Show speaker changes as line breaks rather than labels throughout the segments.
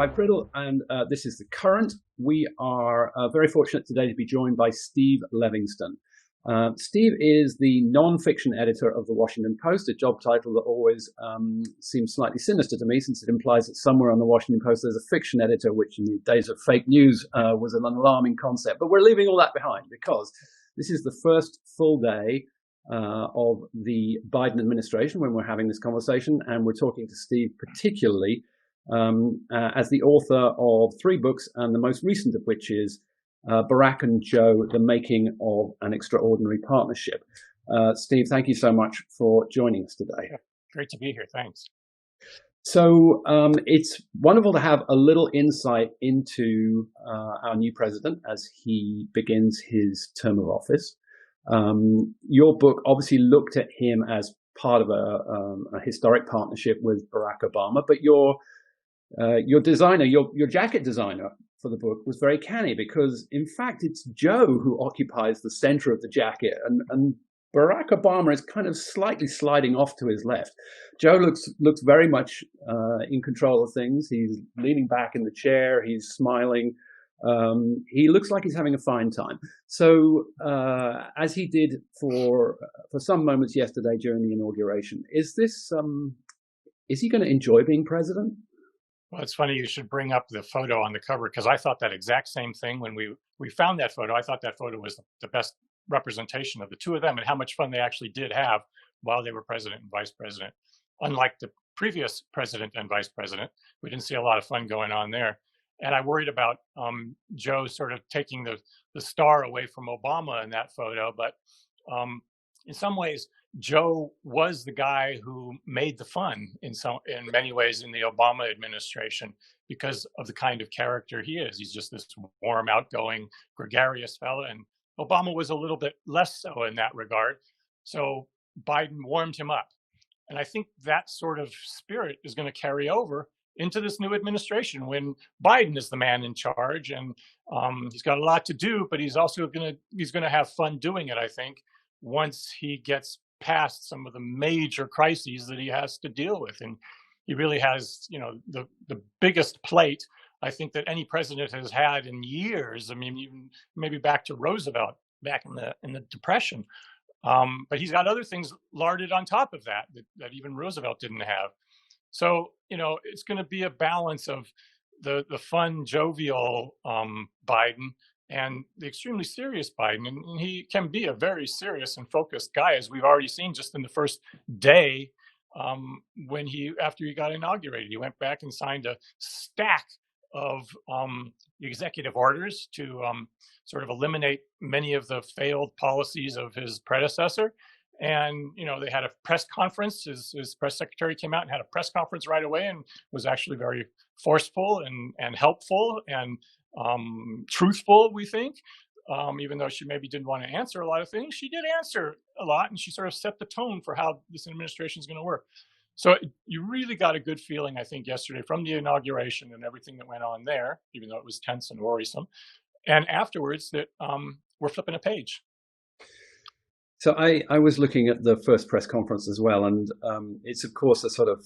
Clive Priddle, and this is The Current. We are very fortunate today to be joined by Steve Levingston. Steve is the non-fiction editor of the Washington Post, a job title that always seems slightly sinister to me, since it implies that somewhere on the Washington Post there's a fiction editor, which in the days of fake news was an alarming concept. But we're leaving all that behind, because this is the first full day of the Biden administration when we're having this conversation, and we're talking to Steve particularly as the author of 3 books, and the most recent of which is Barack and Joe, The Making of an Extraordinary Partnership. Steve, thank you so much for joining us today.
Yeah, great to be here. Thanks.
So it's wonderful to have a little insight into our new president as he begins his term of office. Your book obviously looked at him as part of a historic partnership with Barack Obama, but your designer, your jacket designer for the book was very canny, because in fact it's Joe who occupies the center of the jacket, and Barack Obama is kind of slightly sliding off to his left. Joe looks very much in control of things. He's leaning back in the chair. He's smiling. He looks like he's having a fine time. So as he did for some moments yesterday during the inauguration, is he going to enjoy being president?
Well, it's funny you should bring up the photo on the cover, because I thought that exact same thing when we found that photo. I thought that photo was the best representation of the two of them and how much fun they actually did have while they were president and vice president. Unlike the previous president and vice president, we didn't see a lot of fun going on there. And I worried about Joe sort of taking the star away from Obama in that photo. But in some ways, Joe was the guy who made the fun in many ways in the Obama administration, because of the kind of character he is. He's just this warm, outgoing, gregarious fellow. And Obama was a little bit less so in that regard. So Biden warmed him up. And I think that sort of spirit is going to carry over into this new administration when Biden is the man in charge, and he's got a lot to do, but he's also going to have fun doing it, I think, once he gets past some of the major crises that he has to deal with. And he really has, the biggest plate, I think, that any president has had in years. I mean, even maybe back to Roosevelt back in the Depression. But he's got other things larded on top of that even Roosevelt didn't have. So, it's going to be a balance of the fun, jovial Biden and the extremely serious Biden. And he can be a very serious and focused guy, as we've already seen just in the first day after he got inaugurated. He went back and signed a stack of executive orders to sort of eliminate many of the failed policies of his predecessor. And, they had a press conference. His press secretary came out and had a press conference right away and was actually very forceful and helpful and truthful, we think. Even though she maybe didn't want to answer a lot of things, she did answer a lot, and she sort of set the tone for how this administration is going to work. So you really got a good feeling, I think, yesterday from the inauguration and everything that went on there, even though it was tense and worrisome. And afterwards that we're flipping a page.
So I was looking at the first press conference as well, and it's of course a sort of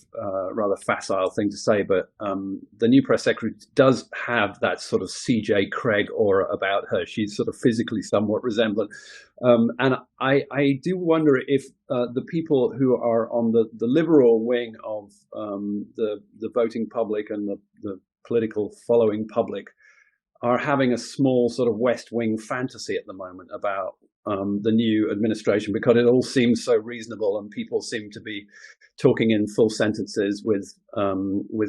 rather facile thing to say, but the new press secretary does have that sort of C.J. Craig aura about her. She's sort of physically somewhat resemblant, and I do wonder if the people who are on the liberal wing of the voting public and the political following public are having a small sort of West Wing fantasy at the moment about the new administration, because it all seems so reasonable and people seem to be talking in full sentences with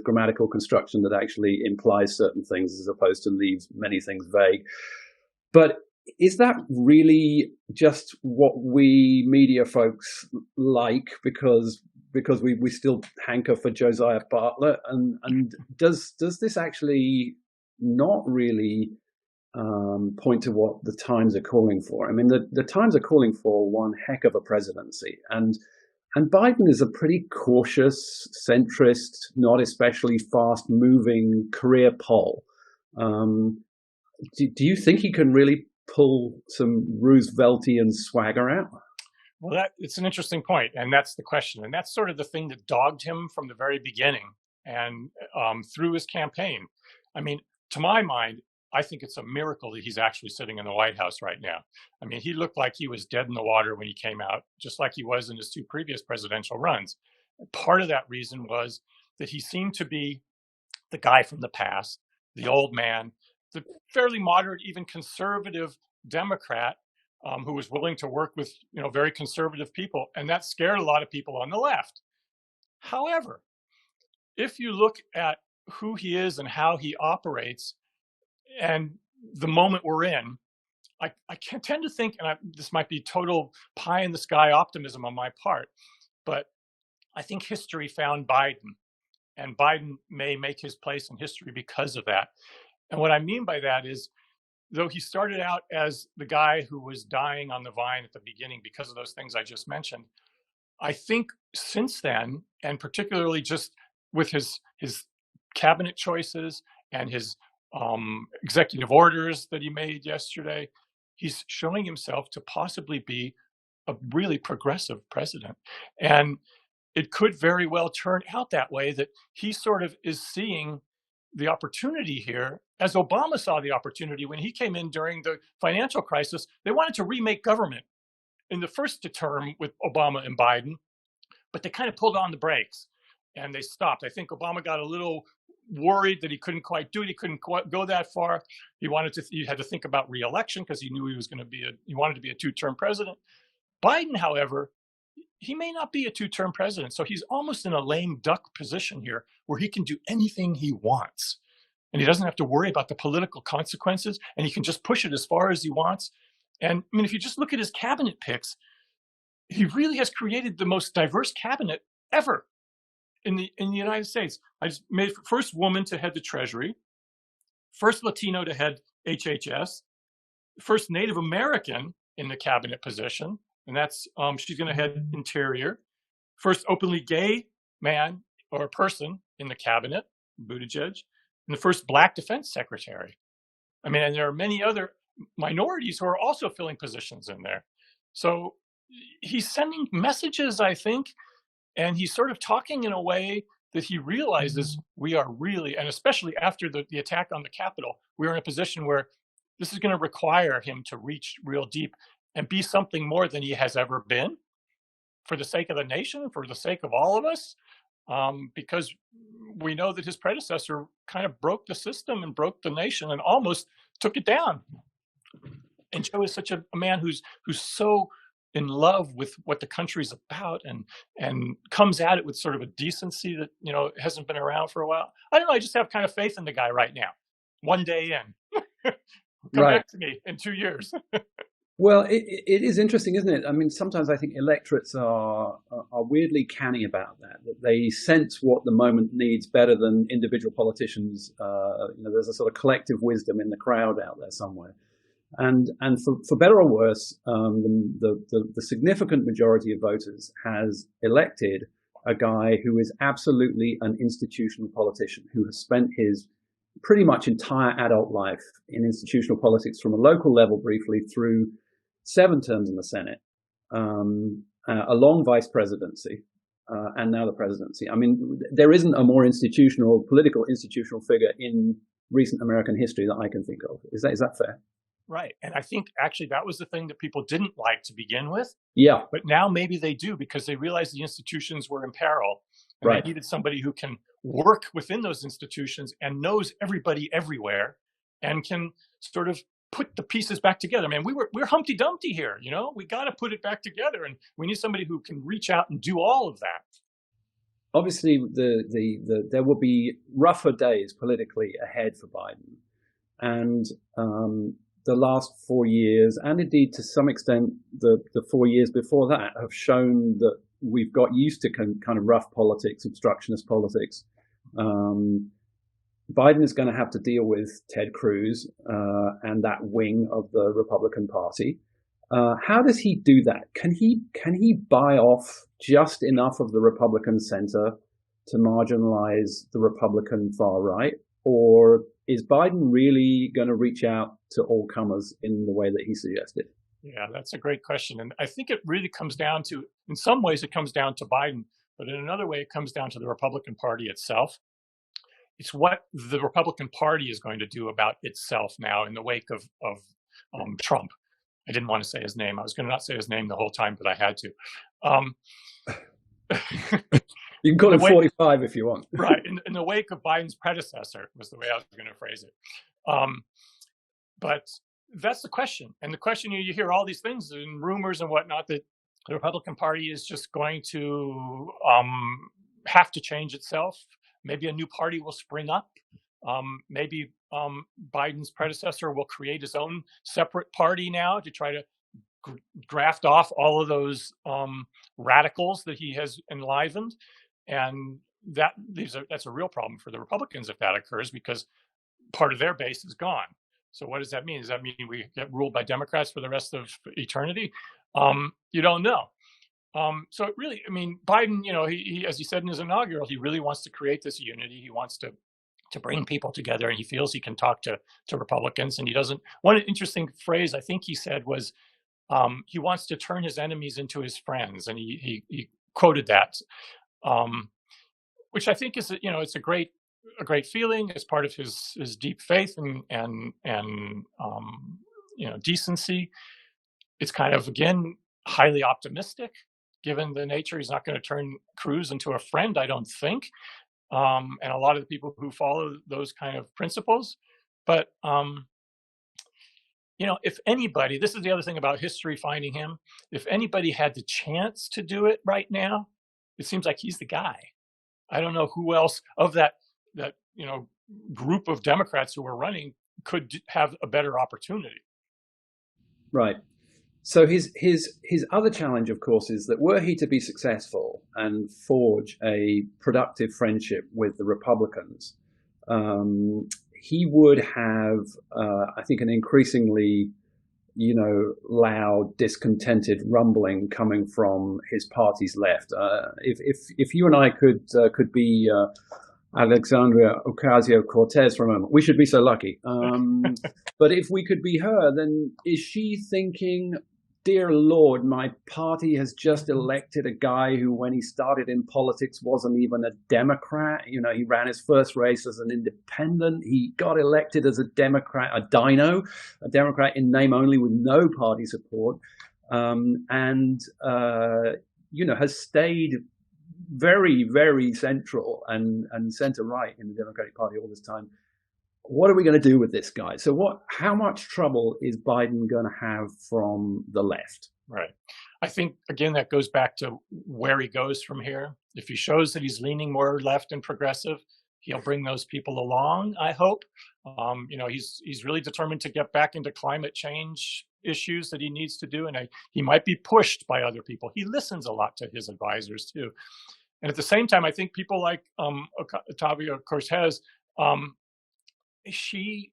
grammatical construction that actually implies certain things as opposed to leaves many things vague. But is that really just what we media folks like because we still hanker for Josiah Bartlett? And does this actually not really point to what the times are calling for? I mean, the times are calling for one heck of a presidency, and Biden is a pretty cautious, centrist, not especially fast-moving career pole. Do you think he can really pull some Rooseveltian swagger out?
Well, it's an interesting point, and that's the question, and that's sort of the thing that dogged him from the very beginning and through his campaign. I mean, to my mind, I think it's a miracle that he's actually sitting in the White House right now. I mean, he looked like he was dead in the water when he came out, just like he was in his 2 previous presidential runs. Part of that reason was that he seemed to be the guy from the past, the old man, the fairly moderate, even conservative Democrat who was willing to work with, very conservative people, and that scared a lot of people on the left. However, if you look at who he is and how he operates, and the moment we're in, I can tend to think, and this might be total pie in the sky optimism on my part, but I think history found Biden, and Biden may make his place in history because of that. And what I mean by that is, though he started out as the guy who was dying on the vine at the beginning because of those things I just mentioned, I think since then, and particularly just with his cabinet choices and his executive orders that he made yesterday, he's showing himself to possibly be a really progressive president. And it could very well turn out that way, that he sort of is seeing the opportunity here, as Obama saw the opportunity when he came in during the financial crisis. They wanted to remake government in the first term with Obama and Biden, but they kind of pulled on the brakes and they stopped. I think Obama got a little worried that he couldn't quite do it. He couldn't quite go that far. He had to think about re-election because he knew he wanted to be a 2-term president. Biden, however, he may not be a 2-term president. So he's almost in a lame duck position here where he can do anything he wants. And he doesn't have to worry about the political consequences, and he can just push it as far as he wants. And I mean, if you just look at his cabinet picks, he really has created the most diverse cabinet ever in the United States. I just made first woman to head the Treasury, first Latino to head HHS, first Native American in the cabinet position, and that's she's going to head Interior, first openly gay man or person in the cabinet, Buttigieg, and the first Black defense secretary. I mean, and there are many other minorities who are also filling positions in there. So he's sending messages, I think, and he's sort of talking in a way that he realizes we are really, and especially after the attack on the Capitol, we're in a position where this is going to require him to reach real deep and be something more than he has ever been, for the sake of the nation, for the sake of all of us, because we know that his predecessor kind of broke the system and broke the nation and almost took it down. And Joe is such a man who's so in love with what the country's about and comes at it with sort of a decency that, hasn't been around for a while. I don't know. I just have kind of faith in the guy right now. One day in. Come back to me in 2 years.
Well, it is interesting, isn't it? I mean, sometimes I think electorates are weirdly canny about that they sense what the moment needs better than individual politicians. There's a sort of collective wisdom in the crowd out there somewhere. And for better or worse, the significant majority of voters has elected a guy who is absolutely an institutional politician, who has spent his pretty much entire adult life in institutional politics, from a local level briefly through 7 terms in the Senate, a long vice presidency, and now the presidency. I mean, there isn't a more political institutional figure in recent American history that I can think of. Is that fair?
Right. And I think actually that was the thing that people didn't like to begin with.
Yeah.
But now maybe they do, because they realized the institutions were in peril. And They needed somebody who can work within those institutions and knows everybody everywhere and can sort of put the pieces back together. I mean, we're Humpty Dumpty here, we got to put it back together, and we need somebody who can reach out and do all of that.
Obviously, there will be rougher days politically ahead for Biden, and the last 4 years, and indeed to some extent the 4 years before that, have shown that we've got used to kind of rough politics, obstructionist politics. Biden is going to have to deal with Ted Cruz and that wing of the Republican Party. How does he do that? Can he buy off just enough of the Republican center to marginalize the Republican far right? Or is Biden really going to reach out to all comers in the way that he suggested?
Yeah, that's a great question. And I think it really comes down to, in some ways it comes down to Biden, but in another way it comes down to the Republican Party itself. it's what the Republican Party is going to do about itself now in the wake of Trump. I didn't want to say his name. I was going to not say his name the whole time, but I had to.
You can call him 45 if you want.
Right. In the wake of Biden's predecessor was the way I was going to phrase it. But that's the question. And the question, you hear all these things and rumors and whatnot that the Republican Party is just going to have to change itself. Maybe a new party will spring up. Maybe Biden's predecessor will create his own separate party now to try to graft off all of those radicals that he has enlivened. And that's a real problem for the Republicans if that occurs, because part of their base is gone. So what does that mean? Does that mean we get ruled by Democrats for the rest of eternity? You don't know. So it really, I mean, Biden, he, as he said in his inaugural, he really wants to create this unity. He wants to bring people together, and he feels he can talk to Republicans. And he doesn't. One interesting phrase I think he said was, he wants to turn his enemies into his friends, and he quoted that, which I think is it's a great feeling. It's part of his deep faith and decency. It's kind of, again, highly optimistic given the nature. He's not going to turn Cruz into a friend, I don't think, and a lot of the people who follow those kind of principles. But if anybody, this is the other thing about history finding him, if anybody had the chance to do it right now, it seems like he's the guy. I don't know who else of that group of Democrats who are running could have a better opportunity.
Right. So his other challenge, of course, is that were he to be successful and forge a productive friendship with the Republicans, he would have, I think, an increasingly, loud, discontented rumbling coming from his party's left. If you and I could be Alexandria Ocasio-Cortez for a moment, we should be so lucky. But if we could be her, then is she thinking, dear Lord, my party has just elected a guy who, when he started in politics, wasn't even a Democrat. He ran his first race as an independent. He got elected as a Democrat, a Democrat in name only, with no party support, and has stayed very, very central and center-right in the Democratic Party all this time. What are we going to do with this guy? So how much trouble is Biden going to have from the left?
Right. I think, again, that goes back to where he goes from here. If he shows that he's leaning more left and progressive, he'll bring those people along, I hope. He's really determined to get back into climate change issues that he needs to do. And he might be pushed by other people. He listens a lot to his advisors, too. And at the same time, I think people like Ocasio-Cortez, she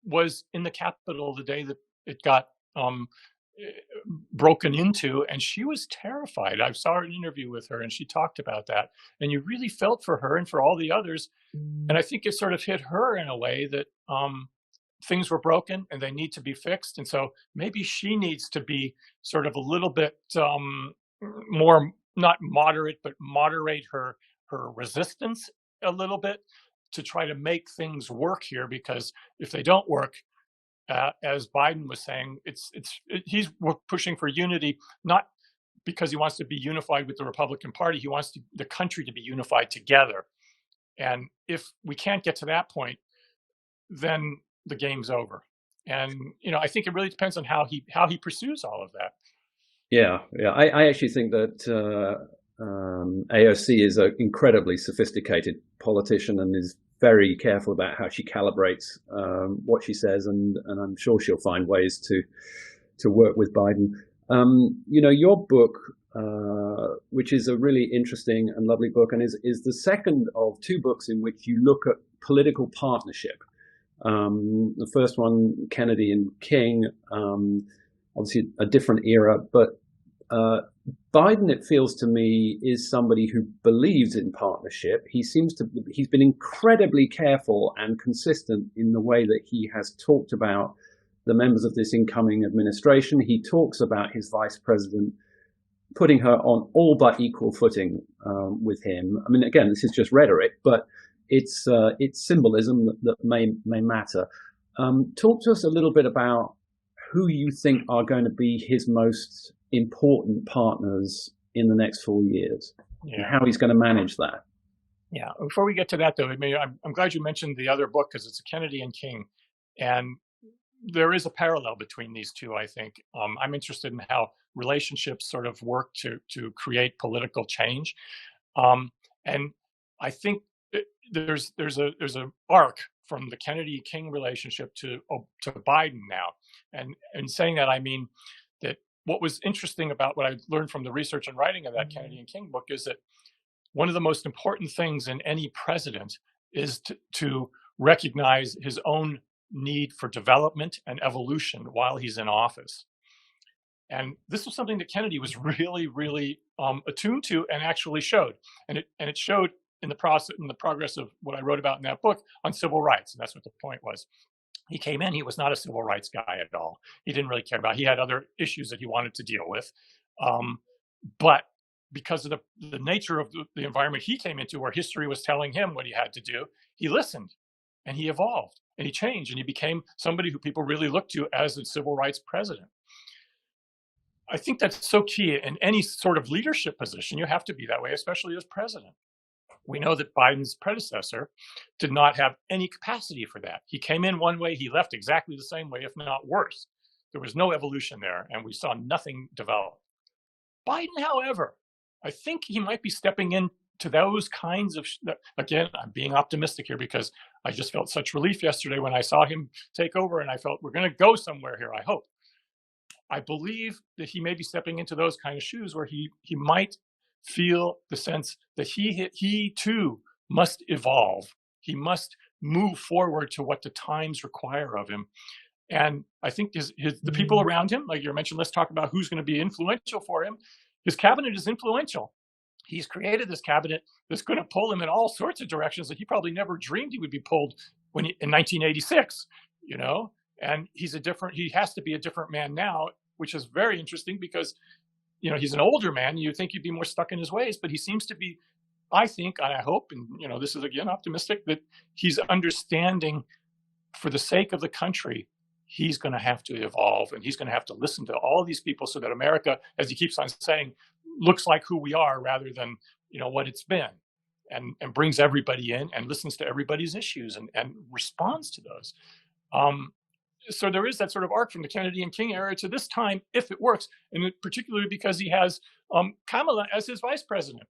was in the Capitol the day that it got broken into, and she was terrified. I saw an interview with her, and she talked about that. And you really felt for her and for all the others. And I think it sort of hit her in a way that things were broken and they need to be fixed. And so maybe she needs to be sort of a little bit more, not moderate, but moderate her resistance a little bit, to try to make things work here, because if they don't work, as Biden was saying, he's pushing for unity, not because he wants to be unified with the Republican Party. He wants the country to be unified together. And if we can't get to that point, then the game's over. And I think it really depends on how he pursues all of that.
Yeah. I actually think that AOC is an incredibly sophisticated politician and is very careful about how she calibrates what she says, and I'm sure she'll find ways to work with Biden. Your book, which is a really interesting and lovely book, and is the second of two books in which you look at political partnership. The first one, Kennedy and King, obviously a different era, but Biden, it feels to me, is somebody who believes in partnership. He's been incredibly careful and consistent in the way that he has talked about the members of this incoming administration. He talks about his vice president, putting her on all but equal footing with him. I mean, again, this is just rhetoric, but it's symbolism that may matter. Talk to us a little bit about who you think are going to be his most important partners in the next 4 years, and how he's going to manage that.
Yeah. Before we get to that, though, I mean, I'm glad you mentioned the other book because it's a Kennedy and King, and there is a parallel between these two. I think I'm interested in how relationships sort of work to create political change, and I think there's a arc from the Kennedy King relationship to Biden now, and saying that I mean that what was interesting about what I learned from the research and writing of that Kennedy and King book is that one of the most important things in any president is to recognize his own need for development and evolution while he's in office. And this was something that Kennedy was really, really attuned to and actually showed. And it showed in the progress of what I wrote about in that book on civil rights. And that's what the point was. He came in, he was not a civil rights guy at all. He didn't really care about, he had other issues that he wanted to deal with. But because of the nature of the environment he came into, where history was telling him what he had to do, he listened and he evolved and he changed and he became somebody who people really looked to as a civil rights president. I think that's so key in any sort of leadership position. You have to be that way, especially as president. We know that Biden's predecessor did not have any capacity for that. He came in one way, he left exactly the same way, if not worse. There was no evolution there, and we saw nothing develop. Biden, however, I think he might be stepping into those kinds of, again, I'm being optimistic here because I just felt such relief yesterday when I saw him take over, and I felt we're going to go somewhere here, I hope. I believe that he may be stepping into those kind of shoes where he might feel the sense that he too must evolve. He must move forward to what the times require of him. And I think the people around him, like you mentioned, let's talk about who's going to be influential for him. His cabinet is influential. He's created this cabinet that's going to pull him in all sorts of directions that he probably never dreamed he would be pulled in 1986, you know? And he has to be a different man now, which is very interesting because, you know, he's an older man. You'd think he'd be more stuck in his ways, but he seems to be, I think, and I hope, and, you know, this is again optimistic, that he's understanding for the sake of the country, he's going to have to evolve and he's going to have to listen to all these people so that America, as he keeps on saying, looks like who we are rather than, you know, what it's been, and brings everybody in and listens to everybody's issues and responds to those. So there is that sort of arc from the Kennedy and King era to this time, if it works, and particularly because he has Kamala as his vice president,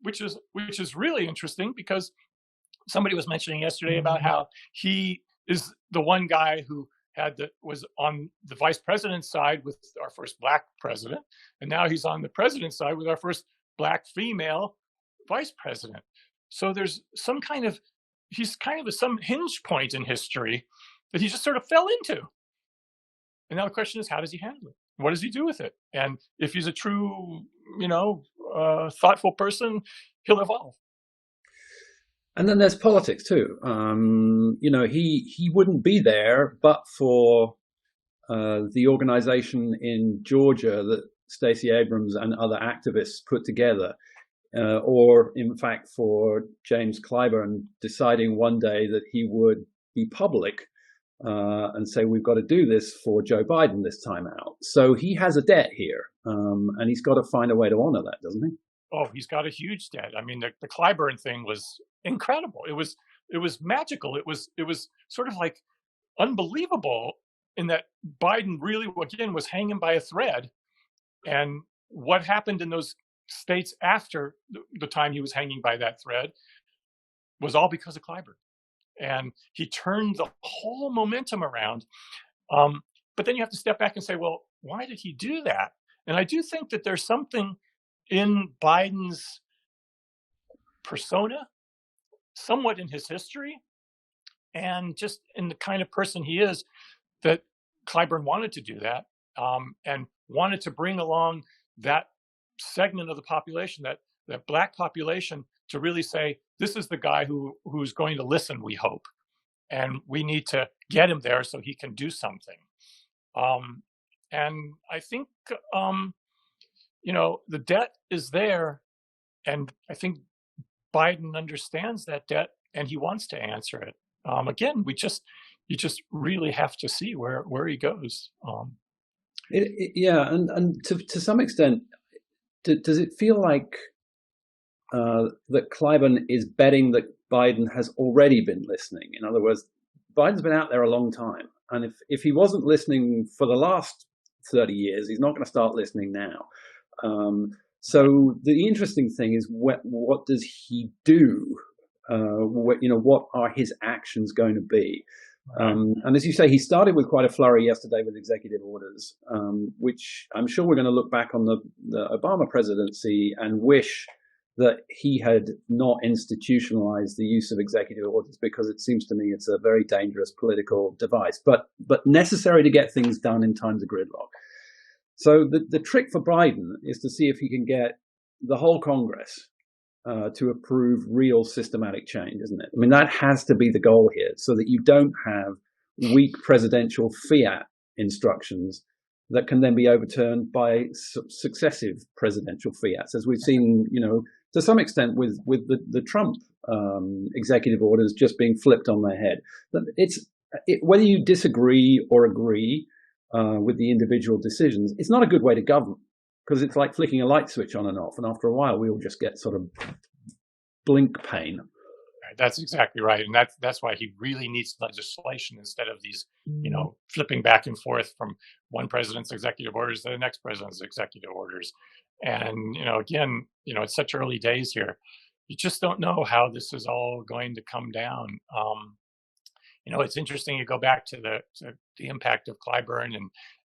which is really interesting because somebody was mentioning yesterday about how he is the one guy who was on the vice president's side with our first Black president, and now he's on the president's side with our first Black female vice president. So there's some he's kind of some hinge point in history that he just sort of fell into. And now the question is, how does he handle it? What does he do with it? And if he's a true, you know, thoughtful person, he'll evolve.
And then there's politics too. You know, he wouldn't be there but for the organization in Georgia that Stacey Abrams and other activists put together, or in fact for James Clyburn deciding one day that he would be public and say, we've got to do this for Joe Biden this time out. So he has a debt here, and he's got to find a way to honor that, doesn't he?
Oh, he's got a huge debt. I mean, the Clyburn thing was incredible. It was magical. It was sort of like unbelievable in that Biden really, again, was hanging by a thread. And what happened in those states after the time he was hanging by that thread was all because of Clyburn. And he turned the whole momentum around. But then you have to step back and say, well, why did he do that? And I do think that there's something in Biden's persona, somewhat in his history, and just in the kind of person he is, that Clyburn wanted to do that, and wanted to bring along that segment of the population, that Black population, to really say, this is the guy who's going to listen, we hope. And we need to get him there so he can do something. And I think, you know, the debt is there. And I think Biden understands that debt, and he wants to answer it. Again, you just really have to see where he goes.
Yeah, and to some extent, does it feel like that Clyburn is betting that Biden has already been listening? In other words, Biden's been out there a long time, and if he wasn't listening for the last 30 years, he's not going to start listening now. So the interesting thing is, what does he do? What are his actions going to be? And as you say, he started with quite a flurry yesterday with executive orders, which I'm sure we're going to look back on the Obama presidency and wish that he had not institutionalized the use of executive orders, because it seems to me it's a very dangerous political device, but necessary to get things done in times of gridlock. So the trick for Biden is to see if he can get the whole Congress to approve real systematic change, isn't it? I mean, that has to be the goal here, so that you don't have weak presidential fiat instructions that can then be overturned by successive presidential fiats, as we've seen, to some extent with the Trump executive orders just being flipped on their head. Whether you disagree or agree with the individual decisions, it's not a good way to govern, because it's like flicking a light switch on and off, and after a while we all just get sort of blink pain.
That's exactly right, and that's why he really needs legislation instead of these, flipping back and forth from one president's executive orders to the next president's executive orders. And again, it's such early days here. You just don't know how this is all going to come down. It's interesting. You go back to the impact of Clyburn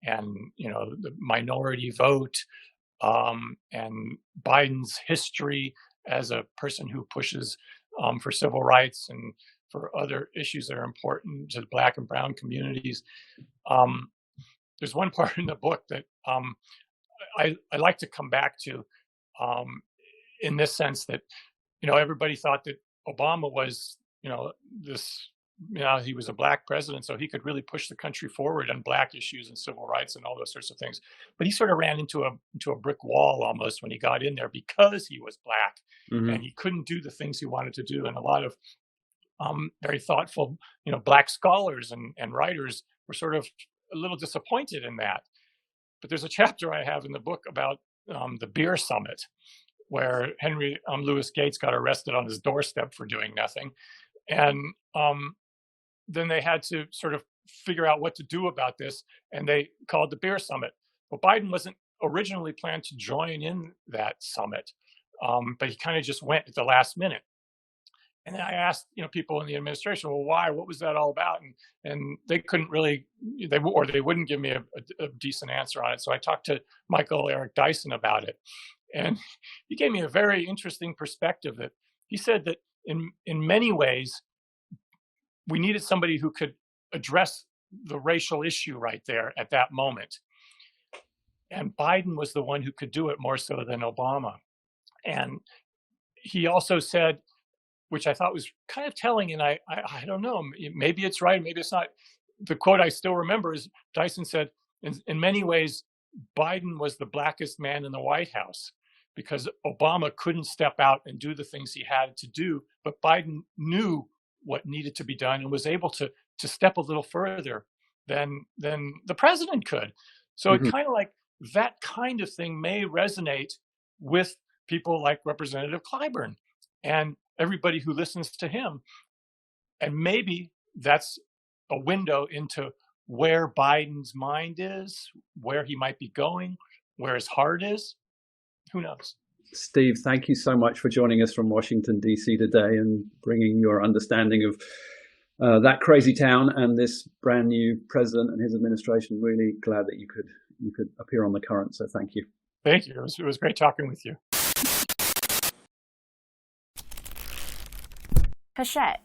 and the minority vote, and Biden's history as a person who pushes for civil rights and for other issues that are important to the Black and brown communities. There's one part in the book that I like to come back to, in this sense that, everybody thought that Obama was, this, he was a Black president, so he could really push the country forward on Black issues and civil rights and all those sorts of things. But he sort of ran into a brick wall almost when he got in there, because he was Black, and he couldn't do the things he wanted to do. And a lot of very thoughtful, Black scholars and writers were sort of a little disappointed in that. But there's a chapter I have in the book about the beer summit, where Henry Louis Gates got arrested on his doorstep for doing nothing. And then they had to sort of figure out what to do about this, and they called the beer summit. Well, Biden wasn't originally planned to join in that summit, but he kind of just went at the last minute. And then I asked, people in the administration, well, why? What was that all about? And they couldn't really, they wouldn't give me a decent answer on it. So I talked to Michael Eric Dyson about it, and he gave me a very interesting perspective. That he said that in many ways, we needed somebody who could address the racial issue right there at that moment. And Biden was the one who could do it more so than Obama. And he also said, which I thought was kind of telling, and I don't know, maybe it's right, maybe it's not. The quote I still remember is Dyson said, in many ways, Biden was the Blackest man in the White House, because Obama couldn't step out and do the things he had to do, but Biden knew what needed to be done and was able to step a little further than the president could. So it kind of like that kind of thing may resonate with people like Representative Clyburn and everybody who listens to him. And maybe that's a window into where Biden's mind is, where he might be going, where his heart is. Who knows?
Steve, thank you so much for joining us from Washington, D.C. today and bringing your understanding of that crazy town and this brand new president and his administration. Really glad that you could appear on The Current. So thank you.
Thank you. It was great talking with you.
Hachette,